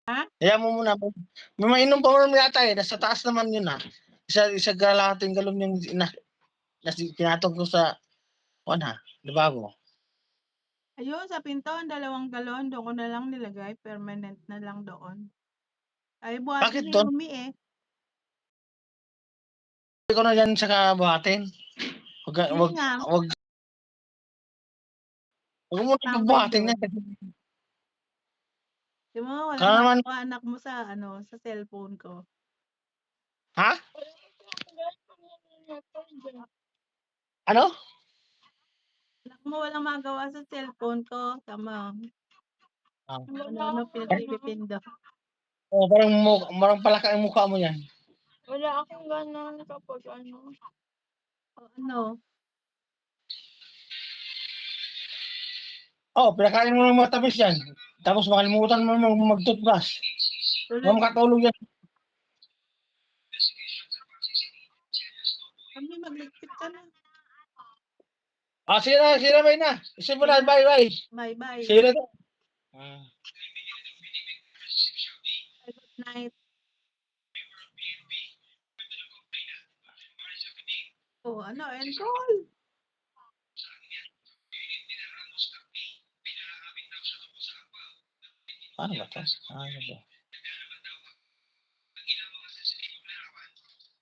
Ha? Hayaan mo muna, may mainom pa naman yata, eh, nasa taas naman yun, isa kalahating galon yung pinatong ko sa kuwan, lababo. Ayun sa pinto ang 2 galon, doon ko na lang nilagay, permanent na lang doon. Ayaw buhatin Bakit ni dun? Yumi, eh. Ko na yan saka buhatin. Wag ka Hindi wag nga, wag wag mo nang tambay bubuhatin doon. yan kasi 'Di mo ka walang naman magawa anak mo sa ano, sa cellphone ko. ha? Ano? Anak mo walang magawa sa cellphone ko, tama. Ah, Ano-ano pinagpipindot. parang palaka ang mukha mo yan. Wala akong gana kapag ano. O ano, Pinakain mo ng matamis yan, tapos makalimutan mo mag-toothbrush. Huwag kang tuloy makatulog yan. kami magligpit ka na. Sige na, bye na. Isip mo Sige na, na, bye. bye-bye. See you later. Ah. Good night. Oh, ano, end call. Paano ba 'to? Ano ba?